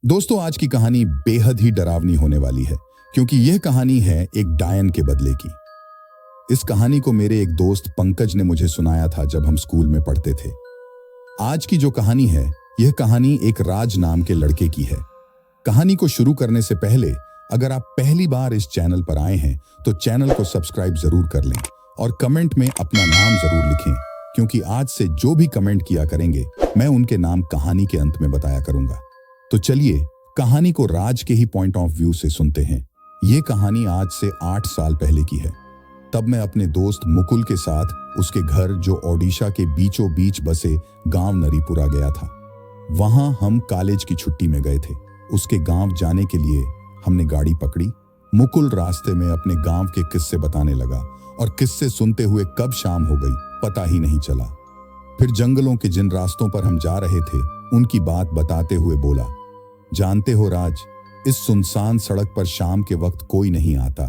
दोस्तों, आज की कहानी बेहद ही डरावनी होने वाली है क्योंकि यह कहानी है एक डायन के बदले की। इस कहानी को मेरे एक दोस्त पंकज ने मुझे सुनाया था जब हम स्कूल में पढ़ते थे। आज की जो कहानी है, यह कहानी एक राज नाम के लड़के की है। कहानी को शुरू करने से पहले अगर आप पहली बार इस चैनल पर आए हैं तो चैनल को सब्सक्राइब जरूर कर लें और कमेंट में अपना नाम जरूर लिखें, क्योंकि आज से जो भी कमेंट किया करेंगे मैं उनके नाम कहानी के अंत में बताया करूंगा। तो चलिए कहानी को राज के ही पॉइंट ऑफ व्यू से सुनते हैं। ये कहानी आज से 8 साल पहले की है। तब मैं अपने दोस्त मुकुल के साथ उसके घर, जो ओडिशा के बीचों बीच बसे गांव नरीपुरा, गया था। वहां हम कॉलेज की छुट्टी में गए थे। उसके गांव जाने के लिए हमने गाड़ी पकड़ी। मुकुल रास्ते में अपने गांव के किस्से बताने लगा और किस्से सुनते हुए कब शाम हो गई पता ही नहीं चला। फिर जंगलों के जिन रास्तों पर हम जा रहे थे उनकी बात बताते हुए बोला, जानते हो राज, इस सुनसान सड़क पर शाम के वक्त कोई नहीं आता।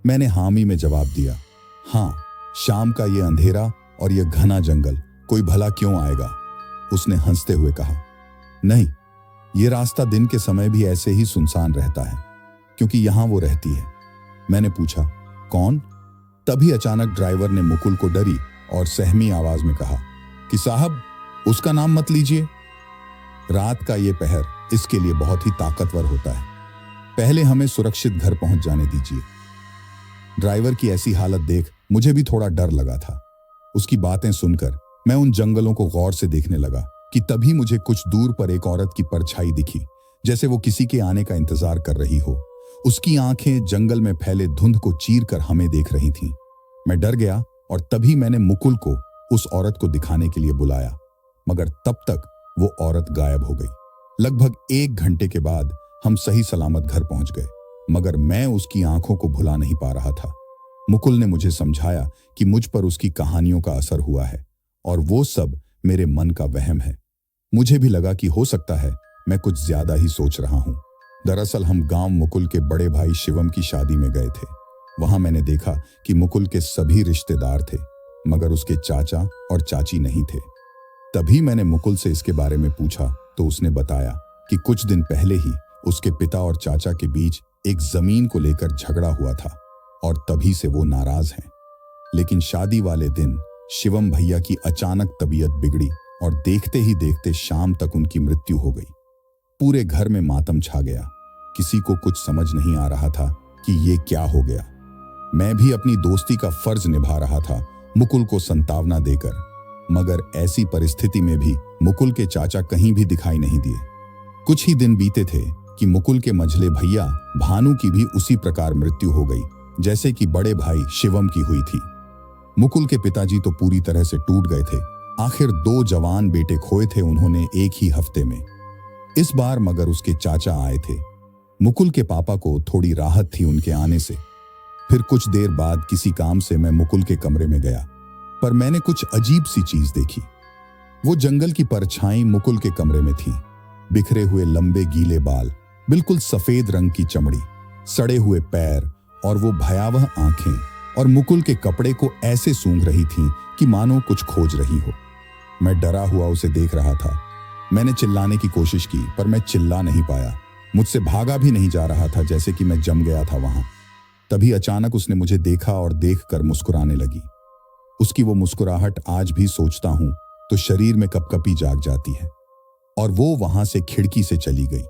मैंने हामी में जवाब दिया। हाँ, शाम का ये अंधेरा और ये घना जंगल, कोई भला क्यों आएगा? उसने हंसते हुए कहा, नहीं, ये रास्ता दिन के समय भी ऐसे ही सुनसान रहता है, क्योंकि यहां वो रहती है। मैंने पूछा, कौन? तभी अचानक ड्राइवर ने मुकुल को डरी और सहमी आवाज में कहा कि साहब, उसका नाम मत लीजिए। रात का ये पहर इसके लिए बहुत ही ताकतवर होता है। पहले हमें सुरक्षित घर पहुंच जाने दीजिए। ड्राइवर की ऐसी हालत देख मुझे भी थोड़ा डर लगा था। उसकी बातें सुनकर मैं उन जंगलों को गौर से देखने लगा कि तभी मुझे कुछ दूर पर एक औरत की परछाई दिखी, जैसे वो किसी के आने का इंतजार कर रही हो। उसकी आंखें जंगल में फैले धुंध को चीर कर हमें देख रही थीं। मैं डर गया और तभी मैंने मुकुल को उस औरत को दिखाने के लिए बुलाया, मगर तब तक वो औरत गायब हो गई। लगभग 1 घंटे के बाद हम सही सलामत घर पहुंच गए, मगर मैं उसकी आंखों को भुला नहीं पा रहा था। मुकुल ने मुझे समझाया कि मुझ पर उसकी कहानियों का असर हुआ है और वो सब मेरे मन का वहम है। मुझे भी लगा कि हो सकता है मैं कुछ ज्यादा ही सोच रहा हूं। दरअसल हम गांव मुकुल के बड़े भाई शिवम की शादी में गए थे। वहां मैंने देखा कि मुकुल के सभी रिश्तेदार थे, मगर उसके चाचा और चाची नहीं थे। तभी मैंने मुकुल से इसके बारे में पूछा तो उसने बताया कि कुछ दिन पहले ही उसके पिता और चाचा के बीच एक जमीन को लेकर झगड़ा हुआ था और तभी से वो नाराज हैं। लेकिन शादी वाले दिन शिवम भैया की अचानक तबीयत बिगड़ी और देखते ही देखते शाम तक उनकी मृत्यु हो गई। पूरे घर में मातम छा गया। किसी को कुछ समझ नहीं आ रहा था कि ये क्या हो गया। मैं भी अपनी दोस्ती का फर्ज निभा रहा था, मुकुल को संतावना देकर, मगर ऐसी परिस्थिति में भी मुकुल के चाचा कहीं भी दिखाई नहीं दिए। कुछ ही दिन बीते थे कि मुकुल के मझले भैया भानु की भी उसी प्रकार मृत्यु हो गई जैसे कि बड़े भाई शिवम की हुई थी। मुकुल के पिताजी तो पूरी तरह से टूट गए थे। आखिर 2 जवान बेटे खोए थे उन्होंने एक ही हफ्ते में। इस बार मगर उसके चाचा आए थे। मुकुल के पापा को थोड़ी राहत थी उनके आने से। फिर कुछ देर बाद किसी काम से मैं मुकुल के कमरे में गया, पर मैंने कुछ अजीब सी चीज देखी। वो जंगल की परछाई मुकुल के कमरे में थी। बिखरे हुए लंबे गीले बाल, बिल्कुल सफेद रंग की चमड़ी, सड़े हुए पैर और वो भयावह आंखें और मुकुल के कपड़े को ऐसे सूंघ रही थीं कि मानो कुछ खोज रही हो। मैं डरा हुआ उसे देख रहा था। मैंने चिल्लाने की कोशिश की, पर मैं चिल्ला नहीं पाया। मुझसे भागा भी नहीं जा रहा था, जैसे कि मैं जम गया था वहां। तभी अचानक उसने मुझे देखा और देखकर मुस्कुराने लगी। उसकी वो मुस्कुराहट आज भी सोचता हूं तो शरीर में कपकपी जाग जाती है। और वो वहां से खिड़की से चली गई।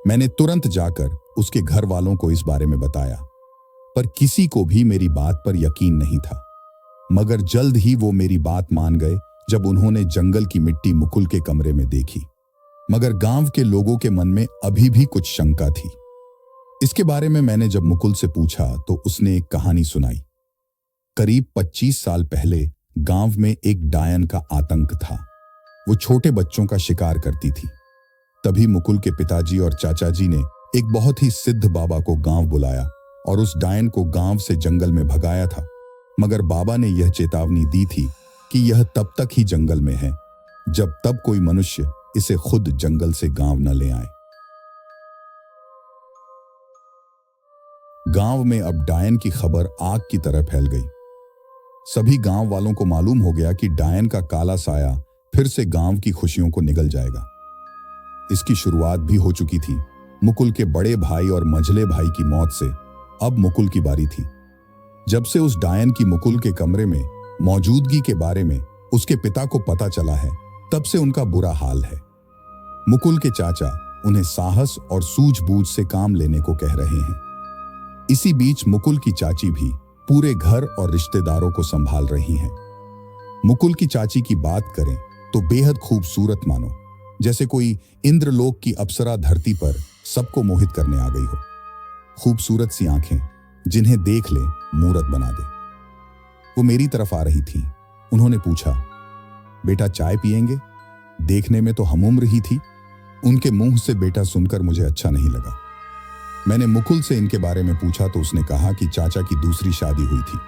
मैंने तुरंत जाकर उसके घर वालों को इस बारे में बताया, पर किसी को भी मेरी बात पर यकीन नहीं था। मगर जल्द ही वो मेरी बात मान गए जब उन्होंने जंगल की मिट्टी मुकुल के कमरे में देखी। मगर गांव के लोगों के मन में अभी भी कुछ शंका थी। इसके बारे में मैंने जब मुकुल से पूछा तो उसने एक कहानी सुनाई। करीब 25 साल पहले गांव में एक डायन का आतंक था। वो छोटे बच्चों का शिकार करती थी। तभी मुकुल के पिताजी और चाचा जी ने एक बहुत ही सिद्ध बाबा को गांव बुलाया और उस डायन को गांव से जंगल में भगाया था। मगर बाबा ने यह चेतावनी दी थी कि यह तब तक ही जंगल में है जब तक कोई मनुष्य इसे खुद जंगल से गांव न ले आए। गांव में अब डायन की खबर आग की तरह फैल गई। सभी गांव वालों को मालूम हो गया कि डायन का काला साया फिर से गांव की खुशियों को निगल जाएगा। इसकी शुरुआत भी हो चुकी थी। मुकुल के बड़े भाई और मझले भाई की मौत से अब मुकुल की बारी थी। जब से उस डायन की मुकुल के कमरे में मौजूदगी के बारे में उसके पिता को पता चला है, तब से उनका बुरा हाल है। मुकुल के चाचा उन्हें साहस और सूझबूझ से काम लेने को कह रहे हैं। इसी बीच मुकुल की चाची भी पूरे घर और रिश्तेदारों को संभाल रही हैं। मुकुल की चाची की बात करें तो बेहद खूबसूरत, मानो जैसे कोई इंद्रलोक की अप्सरा धरती पर सबको मोहित करने आ गई हो। खूबसूरत सी आंखें जिन्हें देख ले मूरत बना दे। वो मेरी तरफ आ रही थी। उन्होंने पूछा, बेटा चाय पिएंगे? देखने में तो हमउम्र ही थी। उनके मुंह से बेटा सुनकर मुझे अच्छा नहीं लगा। मैंने मुकुल से इनके बारे में पूछा तो उसने कहा कि चाचा की दूसरी शादी हुई थी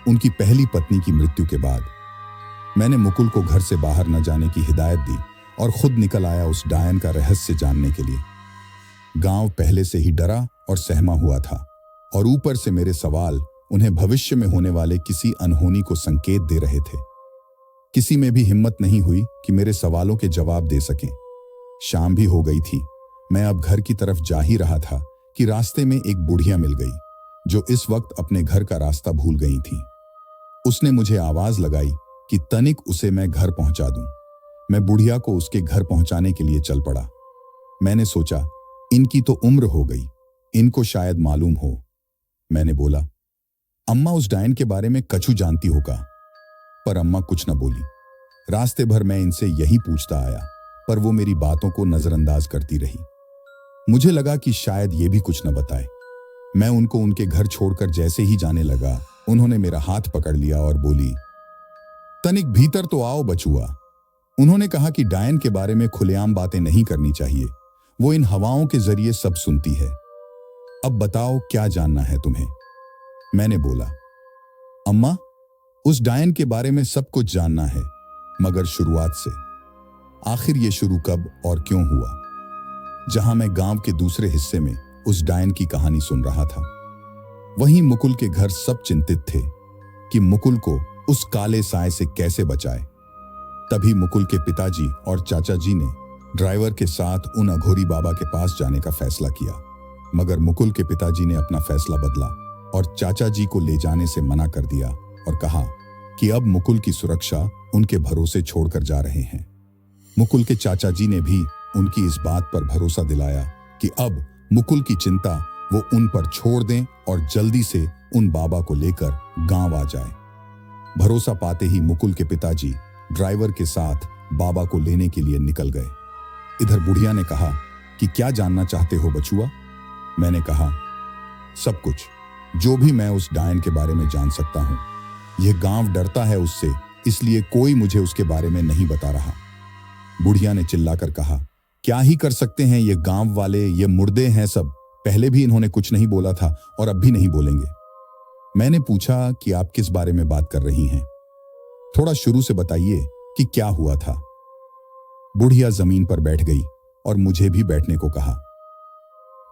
उनकी पहली पत्नी की मृत्यु के बाद। मैंने मुकुल को घर से बाहर न जाने की हिदायत दी और खुद निकल आया उस डायन का रहस्य जानने के लिए। गांव पहले से ही डरा और सहमा हुआ था और ऊपर से मेरे सवाल उन्हें भविष्य में होने वाले किसी अनहोनी को संकेत दे रहे थे। किसी में भी हिम्मत नहीं हुई कि मेरे सवालों के जवाब दे सकें। शाम भी हो गई थी। मैं अब घर की तरफ जा ही रहा था कि रास्ते में एक बुढ़िया मिल गई जो इस वक्त अपने घर का रास्ता भूल गई थी। उसने मुझे आवाज लगाई कि तनिक उसे मैं घर पहुंचा दूं। मैं बुढ़िया को उसके घर पहुंचाने के लिए चल पड़ा। मैंने सोचा, इनकी तो उम्र हो गई, इनको शायद मालूम हो। मैंने बोला, अम्मा उस डायन के बारे में कछु जानती होगा? पर अम्मा कुछ न बोली। रास्ते भर मैं इनसे यही पूछता आया, पर वो मेरी बातों को नजरअंदाज करती रही। मुझे लगा कि शायद ये भी कुछ न बताए। मैं उनको उनके घर छोड़कर जैसे ही जाने लगा, उन्होंने मेरा हाथ पकड़ लिया और बोली, तनिक भीतर तो आओ बचुआ। उन्होंने कहा कि डायन के बारे में खुलेआम बातें नहीं करनी चाहिए, वो इन हवाओं के जरिए सब सुनती है। अब बताओ क्या जानना है तुम्हें? मैंने बोला, अम्मा उस डायन के बारे में सब कुछ जानना है, मगर शुरुआत से। आखिर ये शुरू कब और क्यों हुआ? जहां मैं गांव के दूसरे हिस्से में उस डायन की कहानी सुन रहा था, वहीं मुकुल के घर सब चिंतित थे कि मुकुल को उस काले साए से कैसे बचाए। तभी मुकुल के पिताजी और चाचा जी ने ड्राइवर के साथ उन अघोरी बाबा के पास जाने का फैसला किया, मगर मुकुल के पिताजी ने अपना फैसला बदला और चाचा जी को ले जाने से मना कर दिया और कहा कि अब मुकुल की सुरक्षा उनके भरोसे छोड़कर जा रहे हैं। मुकुल के चाचा जी ने भी उनकी इस बात पर भरोसा दिलाया कि अब मुकुल की चिंता वो उन पर छोड़ दें और जल्दी से उन बाबा को लेकर गांव आ जाए। भरोसा पाते ही मुकुल के पिताजी ड्राइवर के साथ बाबा को लेने के लिए निकल गए। इधर बुढ़िया ने कहा कि क्या जानना चाहते हो बचुआ? मैंने कहा, सब कुछ, जो भी मैं उस डायन के बारे में जान सकता हूं। यह गांव डरता है उससे, इसलिए कोई मुझे उसके बारे में नहीं बता रहा। बुढ़िया ने चिल्लाकर कहा, क्या ही कर सकते हैं ये गांव वाले, ये मुर्दे हैं सब। पहले भी इन्होंने कुछ नहीं बोला था और अब भी नहीं बोलेंगे। मैंने पूछा कि आप किस बारे में बात कर रही हैं? थोड़ा शुरू से बताइए कि क्या हुआ था। बुढ़िया जमीन पर बैठ गई और मुझे भी बैठने को कहा।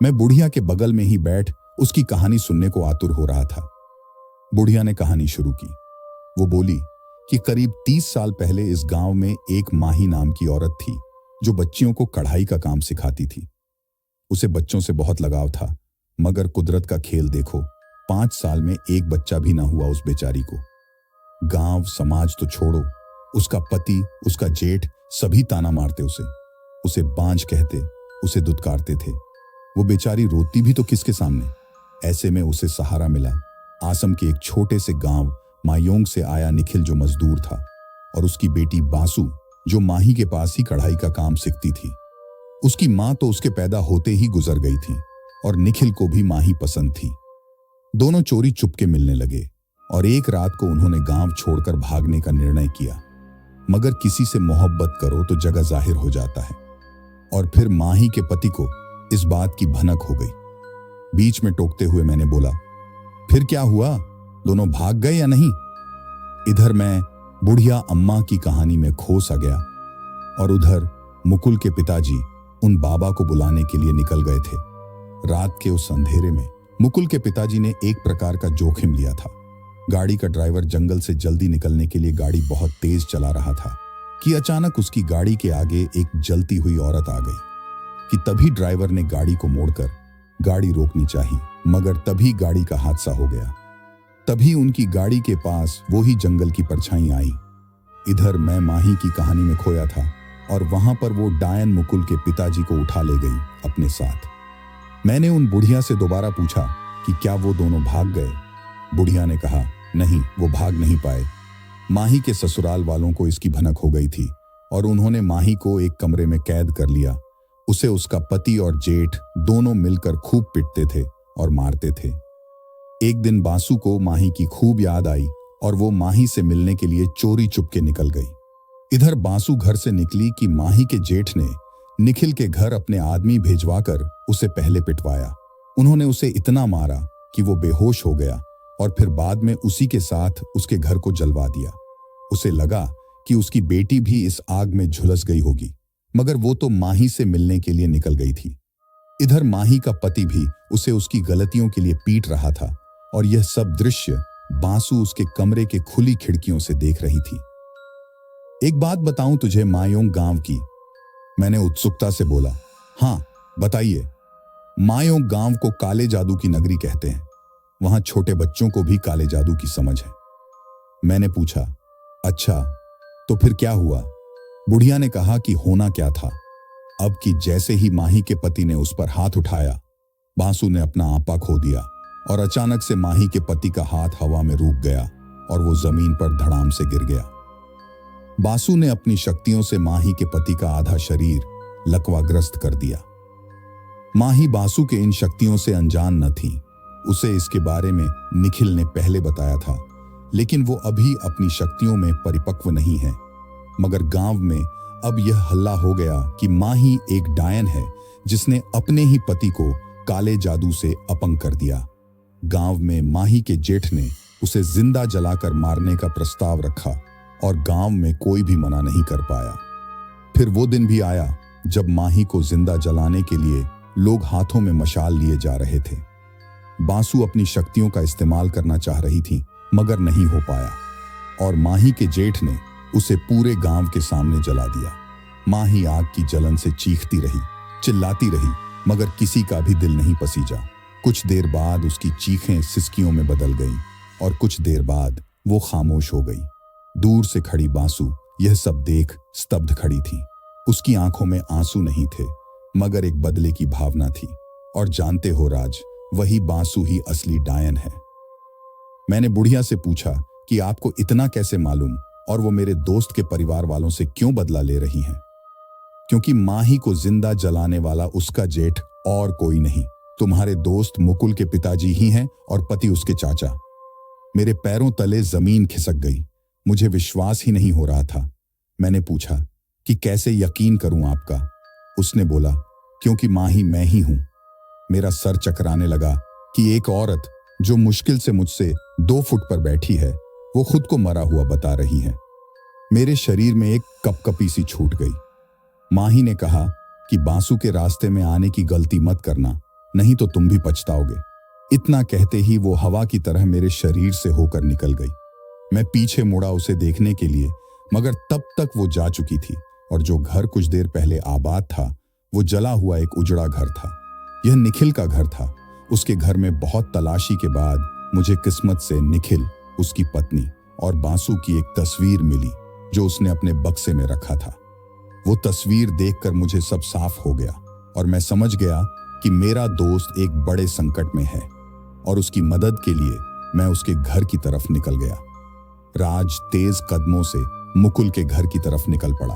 मैं बुढ़िया के बगल में ही बैठ उसकी कहानी सुनने को आतुर हो रहा था। बुढ़िया ने कहानी शुरू की। वो बोली कि करीब 30 साल पहले इस गांव में एक माही नाम की औरत थी जो बच्चियों को कढ़ाई का काम सिखाती थी। उसे बच्चों से बहुत लगाव था, मगर कुदरत का खेल देखो, 5 साल में एक बच्चा भी ना हुआ उस बेचारी को। गांव समाज तो छोड़ो, उसका पति, उसका जेठ सभी ताना मारते उसे बांझ कहते, उसे दुत्कारते थे। वो बेचारी रोती भी तो किसके सामने? ऐसे में उसे सहारा मिला आसम के एक छोटे से गांव मायोंग से आया निखिल, जो मजदूर था, और उसकी बेटी बासु, जो माही के पास ही कढ़ाई का काम सीखती थी। उसकी मां तो उसके पैदा होते ही गुजर गई थी और निखिल को भी माही पसंद थी। दोनों चोरी चुपके मिलने लगे और एक रात को उन्होंने गांव छोड़कर भागने का निर्णय किया। मगर किसी से मोहब्बत करो तो जगह जाहिर हो जाता है, और फिर माही के पति को इस बात की भनक हो गई। बीच में टोकते हुए मैंने बोला, फिर क्या हुआ? दोनों भाग गए या नहीं? इधर मैं बुढ़िया अम्मा की कहानी में खो सा गया और उधर मुकुल के पिताजी उन बाबा को बुलाने के लिए निकल गए थे। रात के उस अंधेरे में मुकुल के पिताजी ने एक प्रकार का जोखिम लिया था। गाड़ी का ड्राइवर जंगल से जल्दी निकलने के लिए गाड़ी बहुत तेज चला रहा था कि अचानक उसकी गाड़ी के आगे एक जलती हुई औरत आ गई। कि तभी ड्राइवर ने गाड़ी को मोड़कर गाड़ी रोकनी चाहिए, मगर तभी गाड़ी का हादसा हो गया। तभी उनकी गाड़ी के पास वो ही जंगल की परछाई आई। इधर मैं माही की कहानी में खोया था और वहां पर वो डायन मुकुल के पिताजी को उठा ले गई अपने साथ। मैंने उन बुढ़िया से दोबारा पूछा कि क्या वो दोनों भाग गए। बुढ़िया ने कहा, नहीं, वो भाग नहीं पाए। माही के ससुराल वालों को इसकी भनक हो गई थी और उन्होंने माही को एक कमरे में कैद कर लिया। उसे उसका पति और जेठ दोनों मिलकर खूब पिटते थे और मारते थे। एक दिन बासु को माही की खूब याद आई और वो माही से मिलने के लिए चोरी चुपके निकल गई। इधर बासु घर से निकली कि माही के जेठ ने निखिल के घर अपने आदमी भेजवाकर उसे पहले पिटवाया। उन्होंने उसे इतना मारा कि वो बेहोश हो गया और फिर बाद में उसी के साथ उसके घर को जलवा दिया। उसे लगा कि उसकी बेटी भी इस आग में झुलस गई होगी, मगर वो तो माही से मिलने के लिए निकल गई थी। इधर माही का पति भी उसे उसकी गलतियों के लिए पीट रहा था और यह सब दृश्य बासु उसके कमरे के खुली खिड़कियों से देख रही थी। एक बात बताऊं तुझे मायोंग गांव की? मैंने उत्सुकता से बोला। हाँ, बताइए। मायोंग गांव को काले जादू की नगरी कहते हैं। वहां छोटे बच्चों को भी काले जादू की समझ है। मैंने पूछा, अच्छा, तो फिर क्या हुआ? बुढ़िया ने कहा कि होना क्या था, अब कि जैसे ही माही के पति ने उस पर हाथ उठाया, बासु ने अपना आपा खो दिया और अचानक से माही के पति का हाथ हवा में रुक गया और वो जमीन पर धड़ाम से गिर गया। बासु ने अपनी शक्तियों से माही के पति का आधा शरीर लकवाग्रस्त कर दिया। माही बासु के इन शक्तियों से अनजान न थी। उसे इसके बारे में निखिल ने पहले बताया था, लेकिन वो अभी अपनी शक्तियों में परिपक्व नहीं है। मगर गांव में अब यह हल्ला हो गया कि माही एक डायन है जिसने अपने ही पति को काले जादू से अपंग कर दिया। गांव में माही के जेठ ने उसे जिंदा जलाकर मारने का प्रस्ताव रखा और गांव में कोई भी मना नहीं कर पाया। फिर वो दिन भी आया जब माही को जिंदा जलाने के लिए लोग हाथों में मशाल लिए जा रहे थे। बासु अपनी शक्तियों का इस्तेमाल करना चाह रही थी, मगर नहीं हो पाया और माही के जेठ ने उसे पूरे गांव के सामने जला दिया। माही आग की जलन से चीखती रही, चिल्लाती रही, मगर किसी का भी दिल नहीं पसीजा। कुछ देर बाद उसकी चीखें सिसकियों में बदल गईं और कुछ देर बाद वो खामोश हो गई। दूर से खड़ी बासु यह सब देख स्तब्ध खड़ी थी। उसकी आंखों में आंसू नहीं थे, मगर एक बदले की भावना थी। और जानते हो राज, वही बासु ही असली डायन है। मैंने बुढ़िया से पूछा कि आपको इतना कैसे मालूम और वो मेरे दोस्त के परिवार वालों से क्यों बदला ले रही हैं? क्योंकि माही को जिंदा जलाने वाला उसका जेठ और कोई नहीं, तुम्हारे दोस्त मुकुल के पिताजी ही हैं और पति उसके चाचा। मेरे पैरों तले जमीन खिसक गई। मुझे विश्वास ही नहीं हो रहा था। मैंने पूछा कि कैसे यकीन करूं आपका? उसने बोला, क्योंकि माही मैं ही हूं। मेरा सर चकराने लगा कि एक औरत जो मुश्किल से मुझसे 2 फुट पर बैठी है, वो खुद को मरा हुआ बता रही है। मेरे शरीर में एक कपकपी सी छूट गई। माही ने कहा कि बासु के रास्ते में आने की गलती मत करना, नहीं तो तुम भी पछताओगे। इतना कहते ही वो हवा की तरह मेरे शरीर से होकर निकल गई। मैं पीछे मुड़ा उसे देखने के लिए, मगर तब तक वो जा चुकी थी और जो घर कुछ देर पहले आबाद था, वो जला हुआ एक उजड़ा घर था। यह निखिल का घर था। उसके घर में बहुत तलाशी के बाद मुझे किस्मत से निखिल, उसकी पत्नी और बासु की एक तस्वीर मिली जो उसने अपने बक्से में रखा था। वो तस्वीर देखकर मुझे सब साफ हो गया और मैं समझ गया कि मेरा दोस्त एक बड़े संकट में है और उसकी मदद के लिए मैं उसके घर की तरफ निकल गया। राज तेज कदमों से मुकुल के घर की तरफ निकल पड़ा,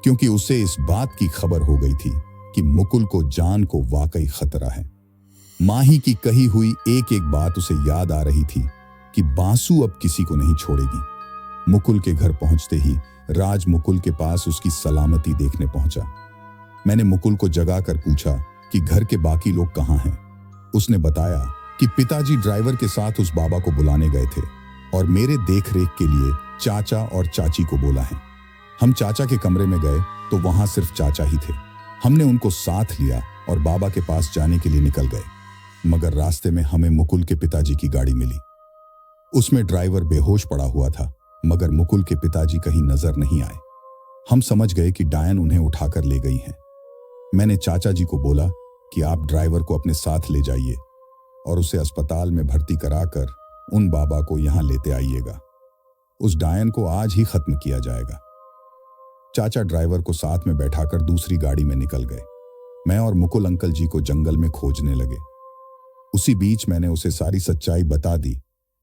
क्योंकि उसे इस बात की खबर हो गई थी कि मुकुल को जान को वाकई खतरा है। माही की कही हुई एक एक बात उसे याद आ रही थी कि बासु अब किसी को नहीं छोड़ेगी। मुकुल के घर पहुंचते ही राज मुकुल के पास उसकी सलामती देखने पहुंचा। मैंने मुकुल को जगाकर पूछा कि घर के बाकी लोग कहाँ हैं। उसने बताया कि पिताजी ड्राइवर के साथ उस बाबा को बुलाने गए थे और मेरे देखरेख के लिए चाचा और चाची को बोला है। हम चाचा के कमरे में गए तो वहां सिर्फ चाचा ही थे। हमने उनको साथ लिया और बाबा के पास जाने के लिए निकल गए, मगर रास्ते में हमें मुकुल के पिताजी की गाड़ी मिली। उसमें ड्राइवर बेहोश पड़ा हुआ था, मगर मुकुल के पिताजी कहीं नजर नहीं आए। हम समझ गए कि डायन उन्हें उठाकर ले गई हैं। मैंने चाचा जी को बोला कि आप ड्राइवर को अपने साथ ले जाइए और उसे अस्पताल में भर्ती कराकर उन बाबा को यहां लेते आइएगा। उस डायन को आज ही खत्म किया जाएगा। चाचा ड्राइवर को साथ में बैठाकर दूसरी गाड़ी में निकल गए। मैं और मुकुल अंकल जी को जंगल में खोजने लगे। उसी बीच मैंने उसे सारी सच्चाई बता दी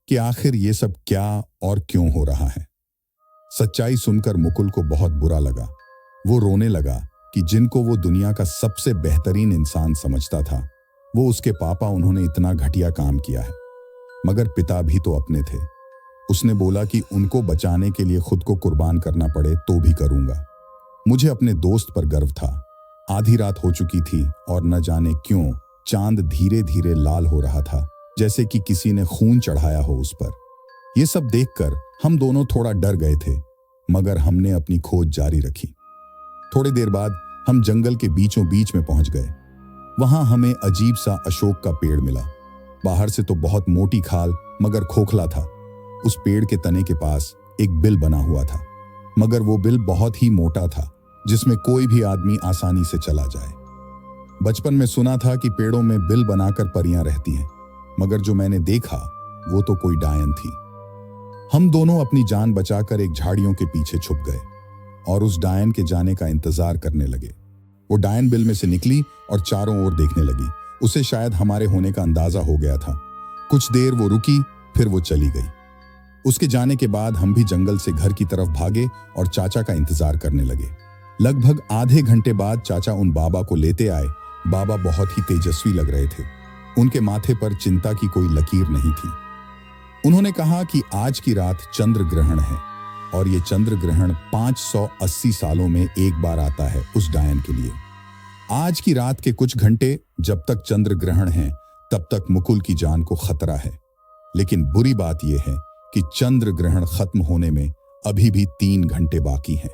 कि आखिर ये सब क्या और क्यों हो रहा है। सच्चाई सुनकर मुकुल को बहुत बुरा लगा। वो रोने लगा कि जिनको वो दुनिया का सबसे बेहतरीन इंसान समझता था, वो उसके पापा, उन्होंने इतना घटिया काम किया है। मगर पिता भी तो अपने थे। उसने बोला कि उनको बचाने के लिए खुद को कुर्बान करना पड़े तो भी करूंगा। मुझे अपने दोस्त पर गर्व था। आधी रात हो चुकी थी और न जाने क्यों चांद धीरे धीरे लाल हो रहा था, जैसे कि किसी ने खून चढ़ाया हो उस पर। ये सब देखकर हम दोनों थोड़ा डर गए थे, मगर हमने अपनी खोज जारी रखी। थोड़ी देर बाद हम जंगल के बीचों बीच में पहुंच गए। वहां हमें अजीब सा अशोक का पेड़ मिला। बाहर से तो बहुत मोटी खाल मगर खोखला था। उस पेड़ के तने के पास एक बिल बना हुआ था, मगर वो बिल बहुत ही मोटा था, जिसमें कोई भी आदमी आसानी से चला जाए। बचपन में सुना था कि पेड़ों में बिल बनाकर परियां रहती हैं, मगर जो मैंने देखा वो तो कोई डायन थी। हम दोनों अपनी जान बचाकर एक झाड़ियों के पीछे छुप गए और उस डायन के जाने का इंतजार करने लगे। वो डायन बिल में से निकली और चारों ओर देखने लगी। उसे शायद हमारे होने का अंदाजा हो गया था। कुछ देर वो रुकी, फिर वो चली गई। उसके जाने के बाद हम भी जंगल से घर की तरफ भागे और चाचा का इंतजार करने लगे। लगभग आधे घंटे बाद चाचा उन बाबा को लेते आए। बाबा बहुत ही तेजस्वी लग रहे थे। उनके माथे पर चिंता की कोई लकीर नहीं थी। उन्होंने कहा कि आज की रात चंद्र ग्रहण है और ये चंद्र ग्रहण 580 सालों में एक बार आता है उस डायन के लिए। आज की रात के कुछ घंटे जब तक चंद्र ग्रहण है, तब तक मुकुल की जान को खतरा है। लेकिन बुरी बात यह है कि चंद्र ग्रहण खत्म होने में अभी भी 3 घंटे बाकी हैं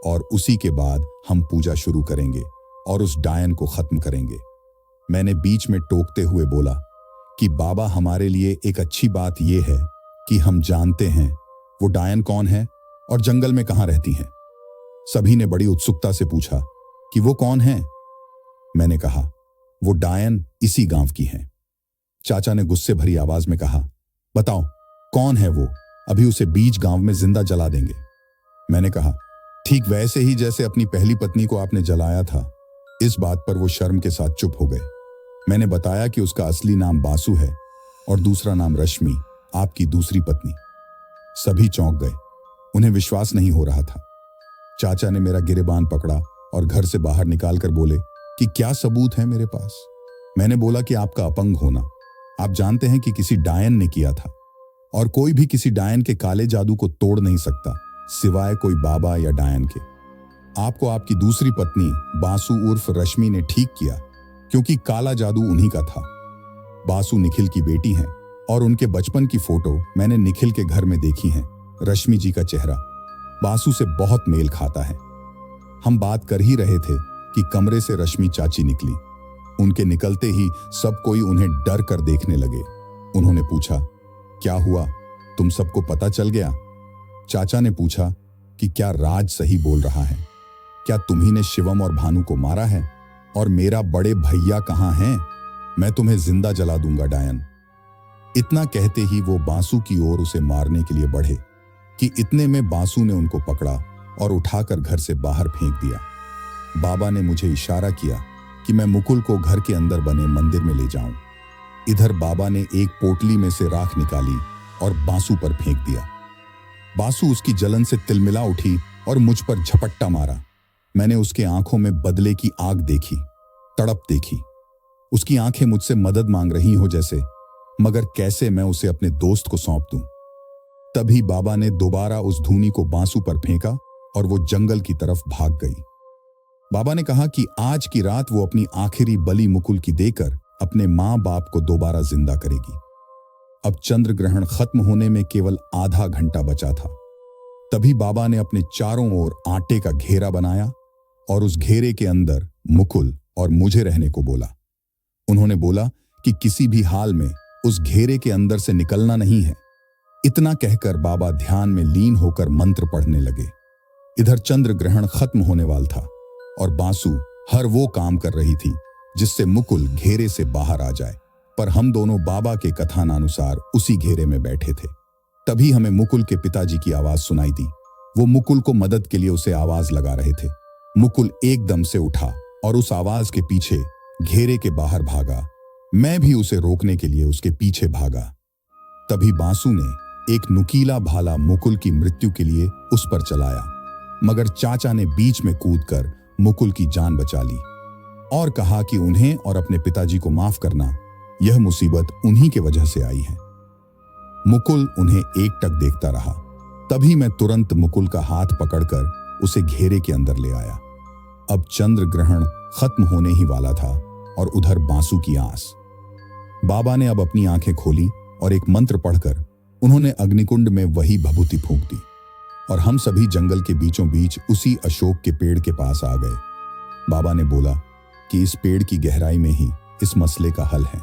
और उसी के बाद हम पूजा शुरू करेंगे और उस डायन को खत्म करेंगे। मैंने बीच में टोकते हुए बोला कि बाबा, हमारे लिए एक अच्छी बात यह है कि हम जानते हैं वो डायन कौन है और जंगल में कहां रहती हैं। सभी ने बड़ी उत्सुकता से पूछा कि वो कौन है। मैंने कहा, वो डायन इसी गांव की हैं। चाचा ने गुस्से भरी आवाज में कहा, बताओ कौन है वो, अभी उसे बीच गांव में जिंदा जला देंगे। मैंने कहा, ठीक वैसे ही जैसे अपनी पहली पत्नी को आपने जलाया था। इस बात पर वो शर्म के साथ चुप हो गए। मैंने बताया कि उसका असली नाम बासु है और दूसरा नाम रश्मि, आपकी दूसरी पत्नी। सभी चौंक गए। उन्हें विश्वास नहीं हो रहा था। चाचा ने मेरा गिरेबान पकड़ा और घर से बाहर निकालकर बोले कि क्या सबूत है मेरे पास। मैंने बोला कि आपका अपंग होना। आप जानते हैं कि किसी डायन ने किया था और कोई भी किसी डायन के काले जादू को तोड़ नहीं सकता, सिवाय कोई बाबा या डायन के। आपको आपकी दूसरी पत्नी बासु उर्फ रश्मि ने ठीक किया, क्योंकि काला जादू उन्हीं का था। बासु निखिल की बेटी हैं और उनके बचपन की फोटो मैंने निखिल के घर में देखी है। रश्मि जी का चेहरा बासु से बहुत मेल खाता है। हम बात कर ही रहे थे कि कमरे से रश्मि चाची निकली। उनके निकलते ही सब कोई उन्हें डर कर देखने लगे। उन्होंने पूछा, क्या हुआ, तुम सबको पता चल गया? चाचा ने पूछा कि क्या राज सही बोल रहा है? क्या तुम्ही ने शिवम और भानु को मारा है? और मेरा बड़े भैया कहाँ हैं? मैं तुम्हें जिंदा जला दूंगा डायन। इतना कहते ही वो बासु की ओर उसे मारने के लिए बढ़े कि इतने में बासु ने उनको पकड़ा और उठाकर घर से बाहर फेंक दिया। बाबा ने मुझे इशारा किया कि मैं मुकुल को घर के अंदर बने मंदिर में ले जाऊं। इधर बाबा ने एक पोटली में से राख निकाली और बासु पर फेंक दिया। बासु उसकी जलन से तिलमिला उठी और मुझ पर झपट्टा मारा। मैंने उसके आंखों में बदले की आग देखी, तड़प देखी। उसकी आंखें मुझसे मदद मांग रही हो जैसे, मगर कैसे मैं उसे अपने दोस्त को सौंप दूं। तभी बाबा ने दोबारा उस धूनी को बांसु पर फेंका और वो जंगल की तरफ भाग गई। बाबा ने कहा कि आज की रात वो अपनी आखिरी बलि मुकुल की देकर अपने मां बाप को दोबारा जिंदा करेगी। अब चंद्र ग्रहण खत्म होने में केवल आधा घंटा बचा था। तभी बाबा ने अपने चारों ओर आटे का घेरा बनाया और उस घेरे के अंदर मुकुल और मुझे रहने को बोला। उन्होंने बोला कि किसी भी हाल में उस घेरे के अंदर से निकलना नहीं है। इतना कहकर बाबा ध्यान में लीन होकर मंत्र पढ़ने लगे। इधर चंद्र ग्रहण खत्म होने वाला था और बांसु हर वो काम कर रही थी जिससे मुकुल घेरे से बाहर आ जाए, पर हम दोनों बाबा के कथानुसार उसी घेरे में बैठे थे। तभी हमें मुकुल के पिताजी की आवाज सुनाई दी। वो मुकुल को मदद के लिए उसे आवाज लगा रहे थे। मुकुल एकदम से उठा और उस आवाज के पीछे घेरे के बाहर भागा। मैं भी उसे रोकने के लिए उसके पीछे भागा। तभी बांसु ने एक नुकीला भाला मुकुल की मृत्यु के लिए उस पर चलाया, मगर चाचा ने बीच में कूदकर मुकुल की जान बचा ली और कहा कि उन्हें और अपने पिताजी को माफ करना, यह मुसीबत उन्हीं के वजह से आई है। मुकुल उन्हें एकटक देखता रहा। तभी मैं तुरंत मुकुल का हाथ पकड़कर उसे घेरे के अंदर ले आया। अब चंद्र ग्रहण खत्म होने ही वाला था और उधर बांसु की आस। बाबा ने अब अपनी आंखें खोली और एक मंत्र पढ़कर उन्होंने अग्निकुंड में वही भभूति फूंक दी और हम सभी जंगल के बीचों बीच उसी अशोक के पेड़ के पास आ गए। बाबा ने बोला कि इस पेड़ की गहराई में ही इस मसले का हल है।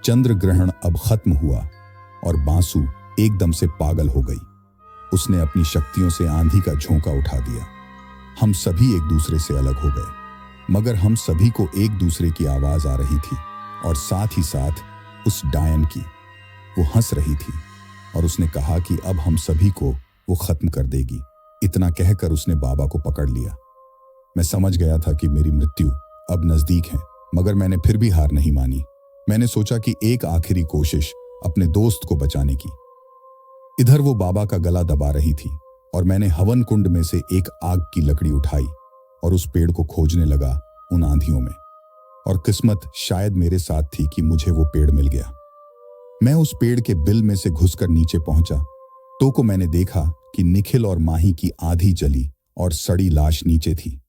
चंद्र ग्रहण अब खत्म हुआ और बांसु एकदम से पागल हो गई। उसने अपनी शक्तियों से आंधी का झोंका उठा दिया। हम सभी एक दूसरे से अलग हो गए, मगर हम सभी को एक दूसरे की आवाज आ रही थी और साथ ही साथ उस डायन की। वो हंस रही थी और उसने कहा कि अब हम सभी को वो खत्म कर देगी। इतना कहकर उसने बाबा को पकड़ लिया। मैं समझ गया था कि मेरी मृत्यु अब नजदीक है, मगर मैंने फिर भी हार नहीं मानी। मैंने सोचा कि एक आखिरी कोशिश अपने दोस्त को बचाने की। इधर वो बाबा का गला दबा रही थी और मैंने हवन कुंड में से एक आग की लकड़ी उठाई और उस पेड़ को खोजने लगा उन आंधियों में। और किस्मत शायद मेरे साथ थी कि मुझे वो पेड़ मिल गया। मैं उस पेड़ के बिल में से घुसकर नीचे पहुंचा तो को मैंने देखा कि निखिल और माही की आधी जली और सड़ी लाश नीचे थी।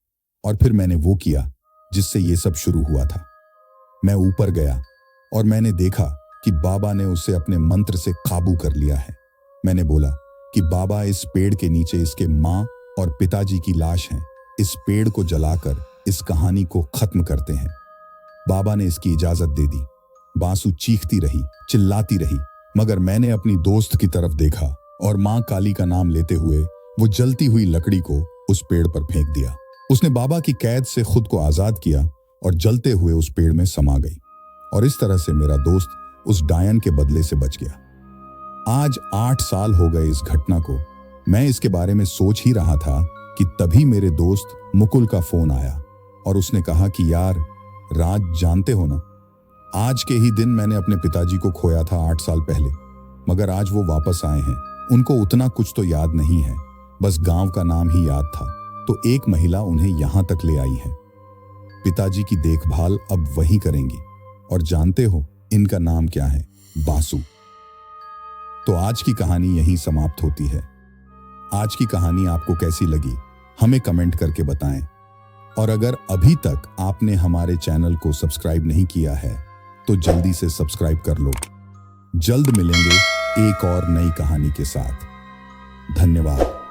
और फिर मैंने वो किया जिससे ये सब शुरू हुआ था। मैं ऊपर गया और मैंने देखा कि बाबा ने उसे अपने मंत्र से काबू कर लिया है। मैंने बोला कि बाबा, इस पेड़ के नीचे इसके माँ और पिताजी की लाश है। इस पेड़ को जलाकर इस कहानी को खत्म करते हैं। बाबा ने इसकी इजाजत दे दी। बांसु चीखती रही, चिल्लाती रही, मगर मैंने अपनी दोस्त की तरफ देखा और माँ काली का नाम लेते हुए वो जलती हुई लकड़ी को उस पेड़ पर फेंक दिया। उसने बाबा की कैद से खुद को आजाद किया और जलते हुए उस पेड़ में समा गई। और इस तरह से मेरा दोस्त उस डायन के बदले से बच गया। आज 8 साल हो गए इस घटना को। मैं इसके बारे में सोच ही रहा था कि तभी मेरे दोस्त मुकुल का फोन आया और उसने कहा कि यार राज, जानते हो ना, आज के ही दिन मैंने अपने पिताजी को खोया था 8 साल पहले, मगर आज वो वापस आए हैं। उनको उतना कुछ तो याद नहीं है, बस गांव का नाम ही याद था, तो एक महिला उन्हें यहां तक ले आई है। पिताजी की देखभाल अब वही करेंगी। और जानते हो इनका नाम क्या है? बांसु। तो आज की कहानी यहीं समाप्त होती है। आज की कहानी आपको कैसी लगी हमें कमेंट करके बताएं। और अगर अभी तक आपने हमारे चैनल को सब्सक्राइब नहीं किया है तो जल्दी से सब्सक्राइब कर लो। जल्द मिलेंगे एक और नई कहानी के साथ। धन्यवाद।